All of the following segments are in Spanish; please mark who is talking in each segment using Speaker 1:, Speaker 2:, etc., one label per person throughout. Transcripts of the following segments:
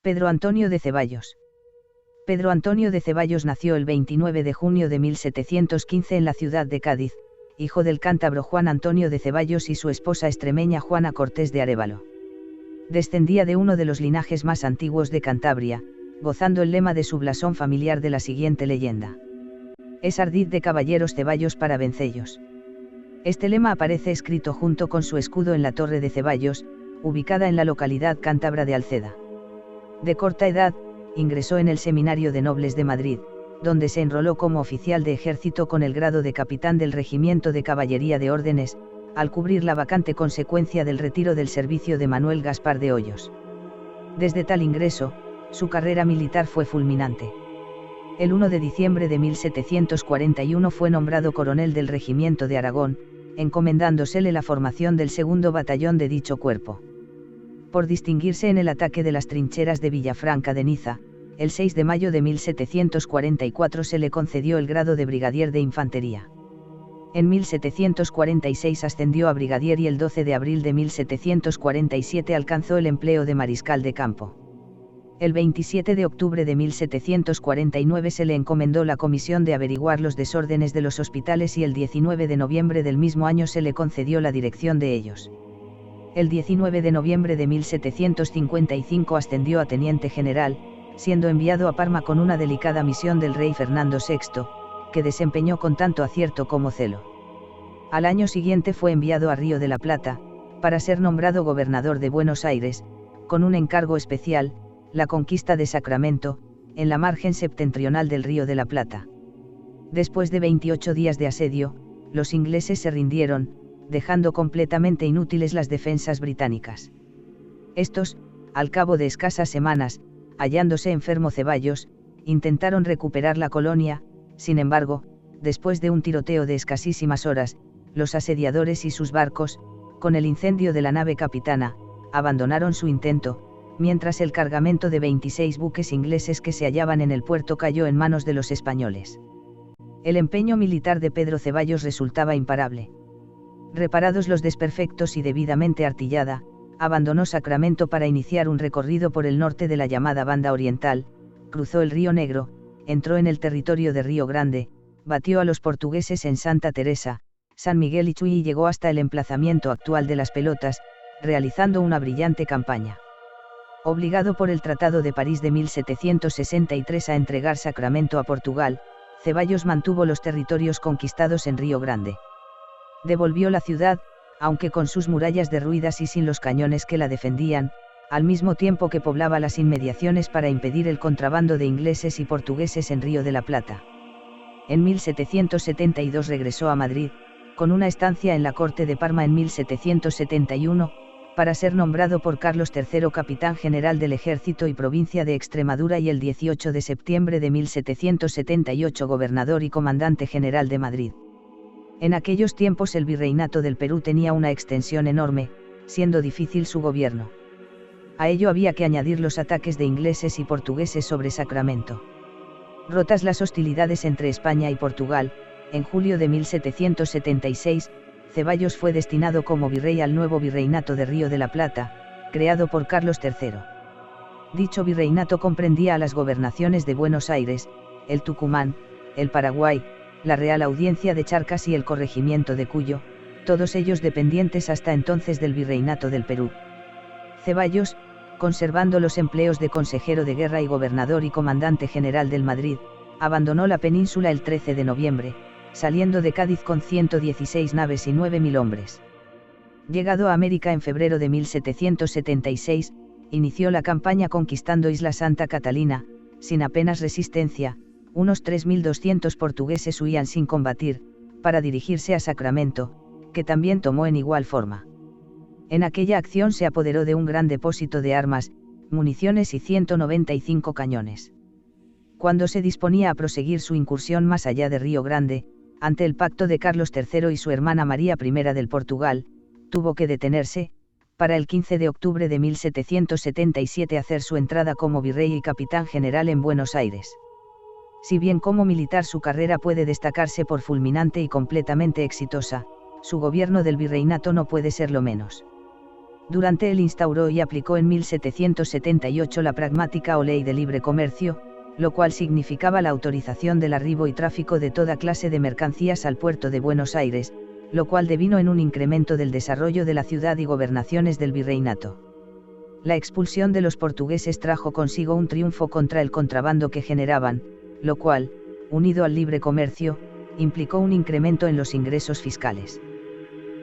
Speaker 1: Pedro Antonio de Ceballos. Pedro Antonio de Ceballos nació el 29 de junio de 1715 en la ciudad de Cádiz, hijo del cántabro Juan Antonio de Ceballos y su esposa extremeña Juana Cortés de Arévalo. Descendía de uno de los linajes más antiguos de Cantabria, gozando el lema de su blasón familiar de la siguiente leyenda: es ardid de caballeros Ceballos para vencellos. Este lema aparece escrito junto con su escudo en la Torre de Ceballos, ubicada en la localidad cántabra de Alceda. De corta edad, ingresó en el Seminario de Nobles de Madrid, donde se enroló como oficial de ejército con el grado de capitán del Regimiento de Caballería de Órdenes, al cubrir la vacante consecuencia del retiro del servicio de Manuel Gaspar de Hoyos. Desde tal ingreso, su carrera militar fue fulminante. El 1 de diciembre de 1741 fue nombrado coronel del Regimiento de Aragón, encomendándosele la formación del segundo batallón de dicho cuerpo. Por distinguirse en el ataque de las trincheras de Villafranca de Niza, el 6 de mayo de 1744 se le concedió el grado de brigadier de infantería. En 1746 ascendió a brigadier y el 12 de abril de 1747 alcanzó el empleo de mariscal de campo. El 27 de octubre de 1749 se le encomendó la comisión de averiguar los desórdenes de los hospitales y el 19 de noviembre del mismo año se le concedió la dirección de ellos. El 19 de noviembre de 1755 ascendió a teniente general, siendo enviado a Parma con una delicada misión del rey Fernando VI, que desempeñó con tanto acierto como celo. Al año siguiente fue enviado a Río de la Plata, para ser nombrado gobernador de Buenos Aires, con un encargo especial, la conquista de Sacramento, en la margen septentrional del Río de la Plata. Después de 28 días de asedio, los ingleses se rindieron, dejando completamente inútiles las defensas británicas. Estos, al cabo de escasas semanas, hallándose enfermo Ceballos, intentaron recuperar la colonia. Sin embargo, después de un tiroteo de escasísimas horas, los asediadores y sus barcos, con el incendio de la nave capitana, abandonaron su intento, mientras el cargamento de 26 buques ingleses que se hallaban en el puerto cayó en manos de los españoles. El empeño militar de Pedro Ceballos resultaba imparable. Reparados los desperfectos y debidamente artillada, abandonó Sacramento para iniciar un recorrido por el norte de la llamada Banda Oriental, cruzó el Río Negro, entró en el territorio de Río Grande, batió a los portugueses en Santa Teresa, San Miguel y Chuy y llegó hasta el emplazamiento actual de Las Pelotas, realizando una brillante campaña. Obligado por el Tratado de París de 1763 a entregar Sacramento a Portugal, Ceballos mantuvo los territorios conquistados en Río Grande. Devolvió la ciudad, aunque con sus murallas derruidas y sin los cañones que la defendían, al mismo tiempo que poblaba las inmediaciones para impedir el contrabando de ingleses y portugueses en Río de la Plata. En 1772 regresó a Madrid, con una estancia en la corte de Parma en 1771, para ser nombrado por Carlos III capitán general del ejército y provincia de Extremadura y el 18 de septiembre de 1778 gobernador y comandante general de Madrid. En aquellos tiempos el virreinato del Perú tenía una extensión enorme, siendo difícil su gobierno. A ello había que añadir los ataques de ingleses y portugueses sobre Sacramento. Rotas las hostilidades entre España y Portugal, en julio de 1776, Ceballos fue destinado como virrey al nuevo virreinato de Río de la Plata, creado por Carlos III. Dicho virreinato comprendía a las gobernaciones de Buenos Aires, el Tucumán, el Paraguay, la Real Audiencia de Charcas y el Corregimiento de Cuyo, todos ellos dependientes hasta entonces del Virreinato del Perú. Ceballos, conservando los empleos de consejero de guerra y gobernador y comandante general del Madrid, abandonó la península el 13 de noviembre, saliendo de Cádiz con 116 naves y 9.000 hombres. Llegado a América en febrero de 1776, inició la campaña conquistando Isla Santa Catalina, sin apenas resistencia. Unos 3.200 portugueses huían sin combatir, para dirigirse a Sacramento, que también tomó en igual forma. En aquella acción se apoderó de un gran depósito de armas, municiones y 195 cañones. Cuando se disponía a proseguir su incursión más allá de Río Grande, ante el pacto de Carlos III y su hermana María I del Portugal, tuvo que detenerse, para el 15 de octubre de 1777 hacer su entrada como virrey y capitán general en Buenos Aires. Si bien como militar su carrera puede destacarse por fulminante y completamente exitosa, su gobierno del virreinato no puede serlo menos. Durante él instauró y aplicó en 1778 la pragmática o ley de libre comercio, lo cual significaba la autorización del arribo y tráfico de toda clase de mercancías al puerto de Buenos Aires, lo cual devino en un incremento del desarrollo de la ciudad y gobernaciones del virreinato. La expulsión de los portugueses trajo consigo un triunfo contra el contrabando que generaban, lo cual, unido al libre comercio, implicó un incremento en los ingresos fiscales.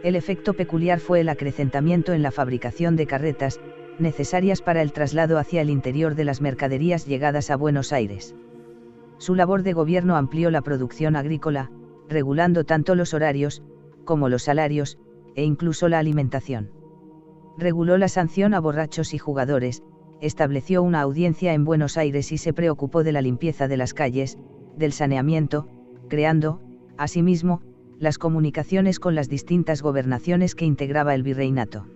Speaker 1: El efecto peculiar fue el acrecentamiento en la fabricación de carretas, necesarias para el traslado hacia el interior de las mercaderías llegadas a Buenos Aires. Su labor de gobierno amplió la producción agrícola, regulando tanto los horarios, como los salarios, e incluso la alimentación. Reguló la sanción a borrachos y jugadores, estableció una audiencia en Buenos Aires y se preocupó de la limpieza de las calles, del saneamiento, creando, asimismo, las comunicaciones con las distintas gobernaciones que integraba el virreinato.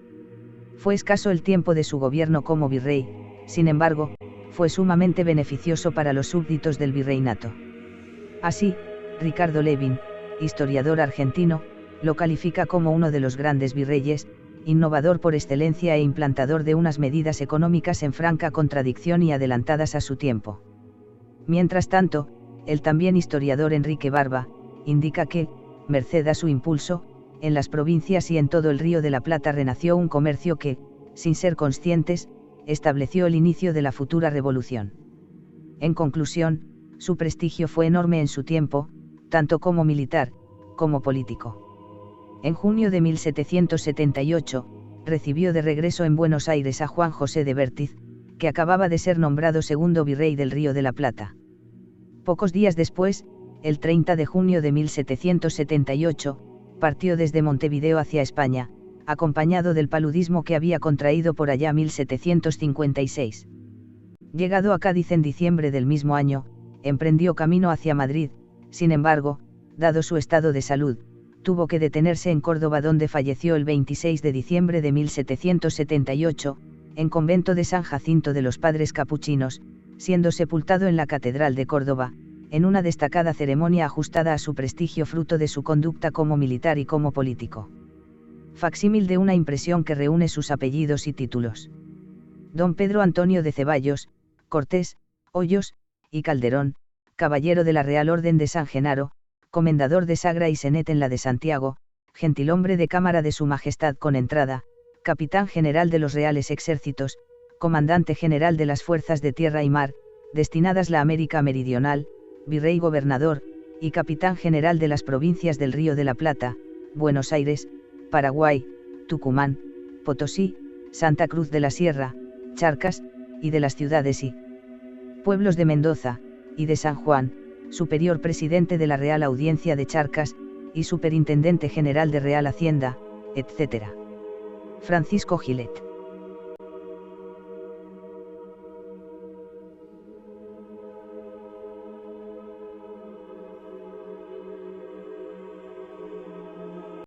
Speaker 1: Fue escaso el tiempo de su gobierno como virrey, sin embargo, fue sumamente beneficioso para los súbditos del virreinato. Así, Ricardo Levin, historiador argentino, lo califica como uno de los grandes virreyes, innovador por excelencia e implantador de unas medidas económicas en franca contradicción y adelantadas a su tiempo. Mientras tanto, el también historiador Enrique Barba, indica que, merced a su impulso, en las provincias y en todo el Río de la Plata renació un comercio que, sin ser conscientes, estableció el inicio de la futura revolución. En conclusión, su prestigio fue enorme en su tiempo, tanto como militar, como político. En junio de 1778, recibió de regreso en Buenos Aires a Juan José de Bertiz, que acababa de ser nombrado segundo virrey del Río de la Plata. Pocos días después, el 30 de junio de 1778, partió desde Montevideo hacia España, acompañado del paludismo que había contraído por allá 1756. Llegado a Cádiz en diciembre del mismo año, emprendió camino hacia Madrid, sin embargo, dado su estado de salud, tuvo que detenerse en Córdoba donde falleció el 26 de diciembre de 1778, en convento de San Jacinto de los Padres Capuchinos, siendo sepultado en la Catedral de Córdoba, en una destacada ceremonia ajustada a su prestigio fruto de su conducta como militar y como político. Facsímil de una impresión que reúne sus apellidos y títulos. Don Pedro Antonio de Ceballos, Cortés, Hoyos, y Calderón, caballero de la Real Orden de San Genaro, comendador de Sagra y Senet en la de Santiago, gentilhombre de Cámara de Su Majestad con entrada, capitán general de los Reales Ejércitos, comandante general de las Fuerzas de Tierra y Mar, destinadas la América Meridional, virrey gobernador, y capitán general de las provincias del Río de la Plata, Buenos Aires, Paraguay, Tucumán, Potosí, Santa Cruz de la Sierra, Charcas, y de las ciudades y pueblos de Mendoza, y de San Juan, superior presidente de la Real Audiencia de Charcas, y superintendente general de Real Hacienda, etc. Francisco Gilet.